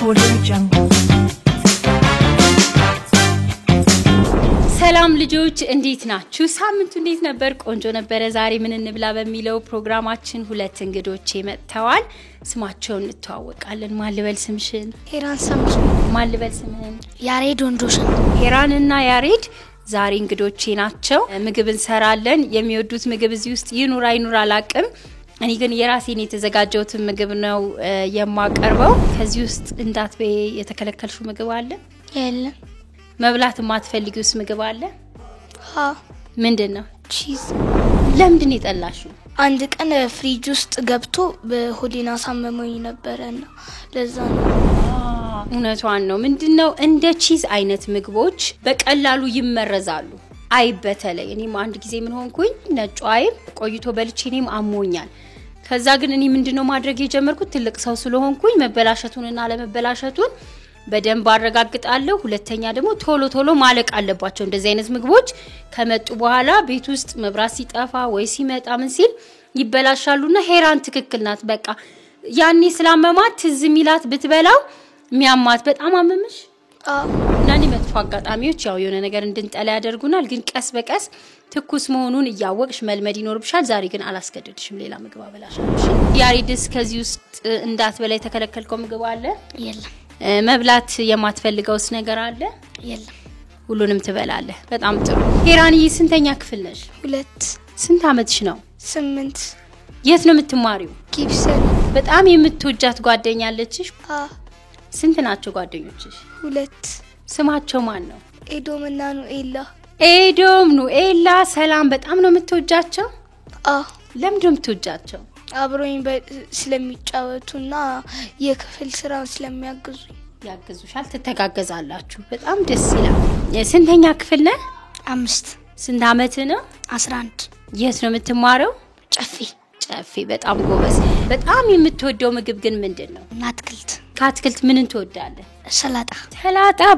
Audio Jungle. ሰላም ልጆች እንዴት ናችሁ? ሳምንቱ እንዴት ነበር? ቆንጆ ነበር። ዛሬ ምን እንብላ በሚለው ፕሮግራማችን ሁለት እንግዶች መጥተዋል። ስማቸውን እንተዋወቃለን። ማን ልበል ስምሽን? ሄራን ሳምሶን። ማን ልበል ስምህን? ያሬድ ወንዶሽን። ሄራንና ያሬድ ዛሬ እንግዶቼ ናቸው። ምግብ እንሰራለን። የሚወዱት ምግብ እዚህ ውስጥ ይኑር አይኑር አላቅም። እኔ ግን የራሴን የተዘጋጀሁት ምግብ ነው የማቀርበው። ከዚህ ውስጥ እንዳትበይ የተከለከልሽው ምግብ አለ? የለም። መብላት ማትፈልጊውስ ምግብ አለ? ምንድነው? ቺዝ። ለምንድን ይጠላሽው? አንድ ቀን ፍሪጅ ውስጥ ገብቶ በሆዴና ሳመመኝ ነበርና ለዛ ነው። እውነቷን ነው። ምንድነው እንደ ቺዝ አይነት ምግቦች በቀላሉ ይመረዛሉ። አይብ በተለይ እኔም አንድ ጊዜ ምን ሆንኩኝ ነጭ አይብ ቆይቶ በልቼ እኔም አሞኛል። ከዛ ግን እኔ ምንድነው ማድረግ የጀመርኩት ትልቅ ሰው ስለሆንኩኝ መበላሸቱንና ለመበላሸቱን በደንብ አረጋግጣለሁ። ሁለተኛ ደግሞ ቶሎ ማለቅ አለባቸው እንደዚህ አይነት ምግቦች ከመጡ በኋላ ቤት ውስጥ መብራት ሲጠፋ ወይ ሲመጣ ምን ሲል ይበላሻሉና ሄራን ትክክል ናት። በቃ ያኔ ስላመማት ትዝ ሚላት ብትበላው ሚያማት በጣም አመመሽ? ናኒ መጥፎ አጋጣሚዎች ያው የሆነ ነገር እንድንጠላ ያደርጉናል። ግን ቀስ በቀስ ትኩስ መሆኑን እያወቅሽ መልመድ ይኖርብሻል። ዛሬ ግን አላስገድድሽም ሌላ ምግብ አበላሻለሽ። ያሬድስ ከዚህ ውስጥ እንዳትበላ የተከለከልከው ምግብ አለ? የለም። መብላት የማትፈልገውስ ነገር አለ? የለም። ሁሉንም ትበላለህ። በጣም ጥሩ። ሄራንዬ ስንተኛ ክፍል ነሽ? 2። ስንት አመትሽ ነው? 8። የት ነው የምትማሪው? ጊብሰን። በጣም የምትወጃት ጓደኛ አለችሽ? ስንት ናቸው ጓደኞችሽ? 2። ስማቸው ማን ነው? ኤዶምና ኑኤላ። ኤዶም ኑኤላ። ሰላም በጣም ነው የምትወጃቸው? ለምንድን ነው የምትወጃቸው? አብሮኝ ስለሚጫወቱና የክፍል ስራ ስለሚያግዙኝ። ያግዙሻል፣ ትተጋገዛላችሁ። በጣም ደስ ይላል። ስንተኛ ክፍል ነህ? 5። ስንት አመት ነው? 11። የት ነው የምትማረው? ጨፌ። በጣም ጎበዝ። በጣም የምትወደው ምግብ ግን ምንድነው? አትክልት። ከአትክልት ምን ትወዳለህ? ሰላጣ።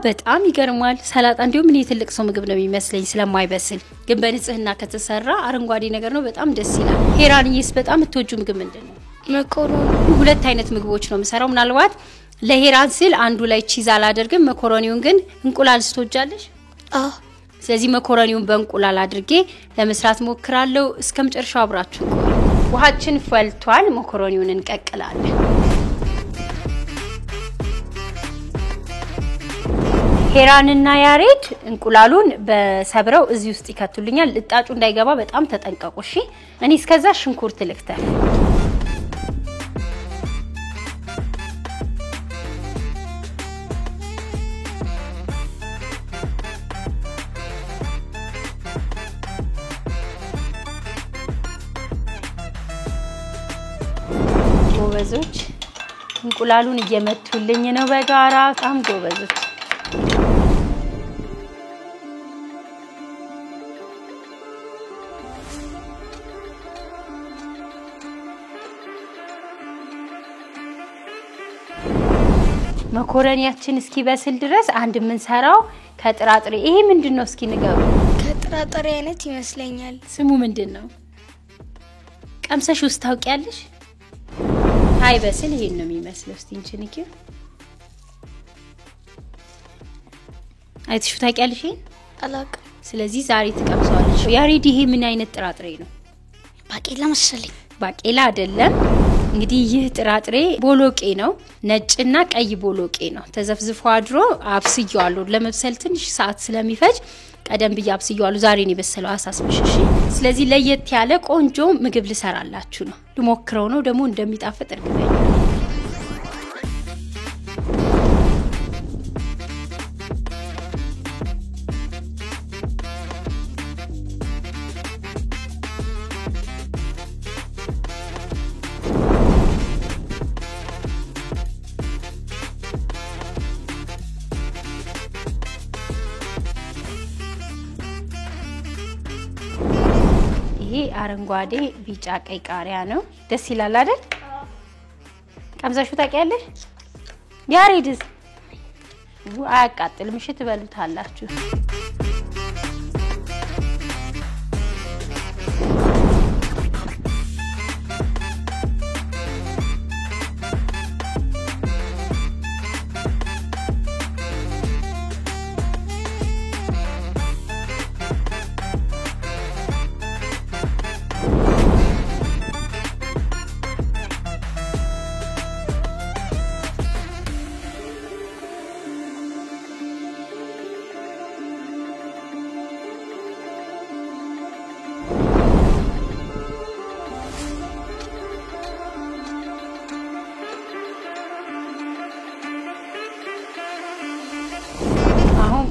በጣም ይገርማል። ሰላጣ እንዲሁም እኔ ትልቅ ሰው ምግብ ነው የሚመስለኝ ስለማይበስል፣ ግን በንጽህና ከተሰራ አረንጓዴ ነገር ነው። በጣም ደስ ይላል። ሄራንዬስ በጣም የምትወጂው ምግብ ምንድነው? መኮሮኒ። ሁለት አይነት ምግቦች ነው የምሰራው። ምናልባት ለሄራን ስል አንዱ ላይ ቺዝ አላደርግም። መኮሮኒውን ግን እንቁላል ትወጃለሽ? ስለዚህ መኮሮኒውን በእንቁላል አድርጌ ለመስራት ሞክራለሁ። እስከመጨረሻው አብራችሁ ቆዩ። ውሃችን ፈልቷል። መኮሮኒውን እንቀቅላለን። ሄራንና ያሬድ እንቁላሉን በሰብረው እዚህ ውስጥ ይከቱልኛል። ልጣጩ እንዳይገባ በጣም ተጠንቀቁ እሺ። እኔ እስከዛ ሽንኩርት ልክተፍ። ጎበዞች እንቁላሉን እየመቱልኝ ነው በጋራ። በጣም ጎበዞች። መኮረኒያችን እስኪበስል ድረስ አንድ ምን ሰራው ከጥራጥሬ። ይሄ ምንድነው እስኪ ንገሩ? ከጥራጥሬ አይነት ይመስለኛል። ስሙ ምንድነው? ቀምሰሽ ውስጥ ታውቂያለሽ? አይበስል ይሄን ነው የሚመስለው። እስቲ እንቺንኪ አይተሽው ታውቂያለሽ? አላውቅም። ስለዚህ ዛሬ ትቀምሰዋለሽ። ያሬድ ይሄ ምን አይነት ጥራጥሬ ነው? ባቄላ መሰለኝ። ባቄላ አይደለም። እንግዲህ ይህ ጥራጥሬ ቦሎቄ ነው። ነጭና ቀይ ቦሎቄ ነው። ተዘፍዝፎ አድሮ አብስያለሁ። ለመብሰል ትንሽ ሰዓት ስለሚፈጅ ቀደም ብዬ አብስያለሁ። ዛሬ ነው የበሰለው። አሳስብሽሽ። ስለዚህ ለየት ያለ ቆንጆ ምግብ ልሰራላችሁ ነው። ልሞክረው ነው ደግሞ እንደሚጣፍጥ እርግጠኛ ነኝ። ይሄ አረንጓዴ ቢጫ ቀይ ቃሪያ ነው። ደስ ይላል አይደል? ቀምዛሹ ታውቂያለሽ? ያሬድስ አያቃጥልም። እሺ ትበሉታላችሁ።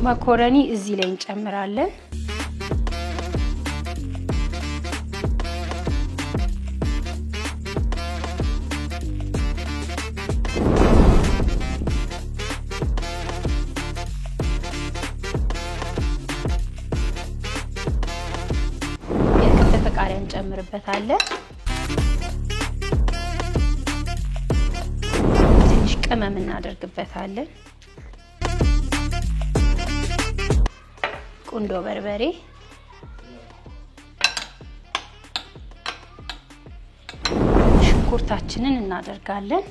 መኮረኒ እዚህ ላይ እንጨምራለን ቃሪያ እንጨምርበታለን ትንሽ ቅመም እናደርግበታለን ቁንዶ በርበሬ ሽንኩርታችንን እናደርጋለን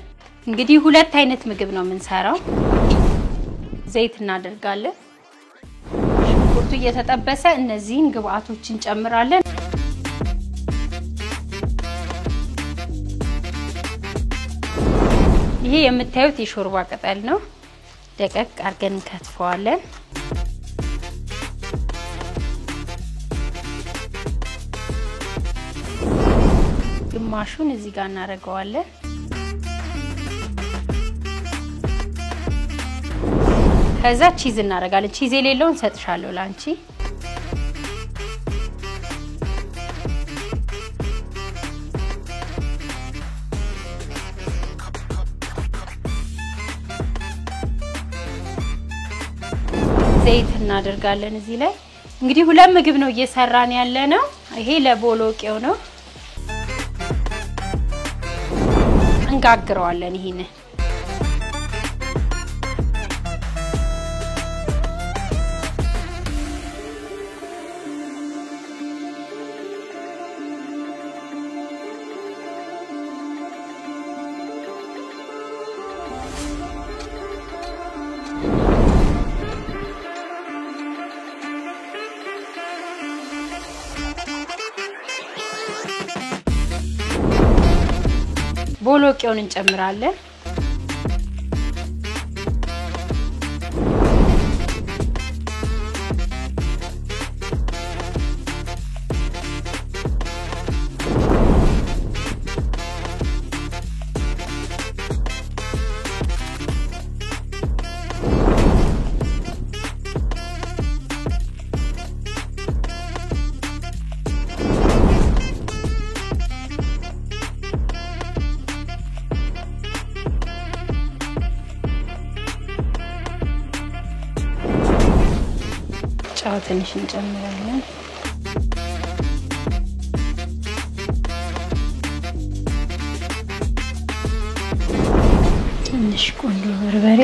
እንግዲህ ሁለት አይነት ምግብ ነው የምንሰራው ዘይት እናደርጋለን ሽንኩርቱ እየተጠበሰ እነዚህን ግብአቶችን እንጨምራለን ይሄ የምታዩት የሾርባ ቅጠል ነው ደቀቅ አርገን እንከትፈዋለን ግማሹን እዚህ ጋር እናደርገዋለን ከዛ ቺዝ እናደርጋለን ቺዝ የሌለውን ሰጥሻለሁ ላንቺ ዘይት እናደርጋለን እዚህ ላይ እንግዲህ ሁለት ምግብ ነው እየሰራን ያለ ነው ይሄ ለቦሎቄው ነው እንጋግረዋለን ይሄን ቦሎቄውን እንጨምራለን ጫው ትንሽ እንጨምራለን ትንሽ ቁንዶ በርበሬ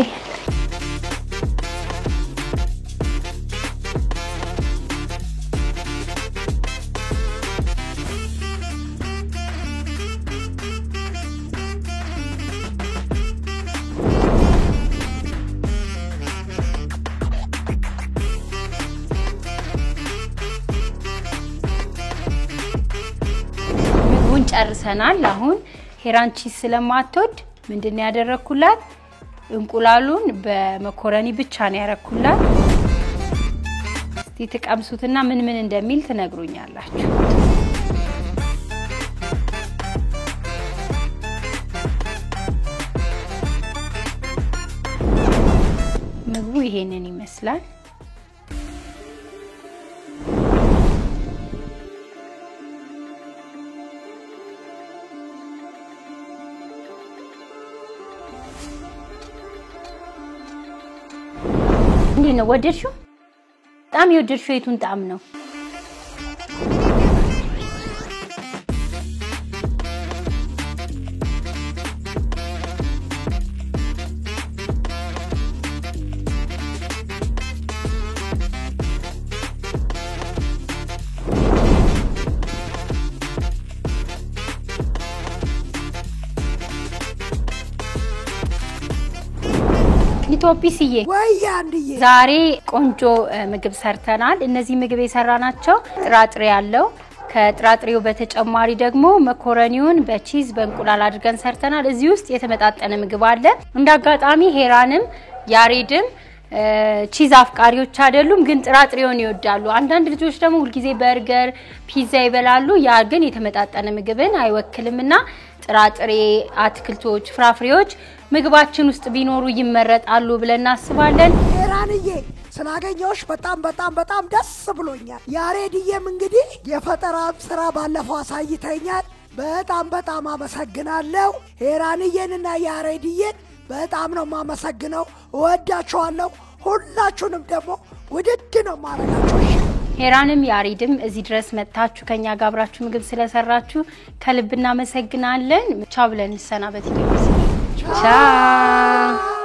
ጨርሰናል አሁን ሄራንቺ ስለማትወድ ምንድነው ያደረኩላት እንቁላሉን በመኮረኒ ብቻ ነው ያረኩላት እስቲ ተቀምሱትና ምን እንደሚል ትነግሩኛላችሁ ምግቡ ይሄንን ይመስላል እንዴት ወደድሽው በጣም የወደድሽው የቱን ጣም ነው ኢትዮጵያሲዬ ወያንዲዬ ዛሬ ቆንጆ ምግብ ሰርተናል እነዚህ ምግብ የሰራናቸው ጥራጥሬ ያለው ከጥራጥሬው በተጨማሪ ደግሞ መኮረኒውን በቺዝ በእንቁላል አድርገን ሰርተናል እዚህ ውስጥ የተመጣጠነ ምግብ አለ እንዳጋጣሚ ሄራንም ያሬድም ቺዝ አፍቃሪዎች አይደሉም ግን ጥራጥሬውን ይወዳሉ አንዳንድ ልጆች ደግሞ ሁሉ ጊዜ በርገር ፒዛ ይበላሉ ያ ግን የተመጣጠነ ምግብን አይወክልምና ጥራጥሬ አትክልቶች ፍራፍሬዎች ምግባችን ውስጥ ቢኖሩ ይመረጣሉ ብለን እናስባለን ሄራንዬ ስላገኘሁሽ በጣም ደስ ብሎኛል። ያሬድዬም እንግዲህ የፈጠራ ስራ ባለፈው አሳይተኛል። በጣም አመሰግናለሁ። ሄራንዬንና ያሬድዬን በጣም ነው ማመሰግነው። ወዳችኋለሁ። ሁላችሁንም ደግሞ ውድድ ነው ማረጋችሁ። ሄራንም ያሬድም እዚህ ድረስ መጣችሁ ከኛ ጋር አብራችሁ ምግብ ስለሰራችሁ ከልብ እናመሰግናለን። ቻው ብለን እንሰናበት። ቻው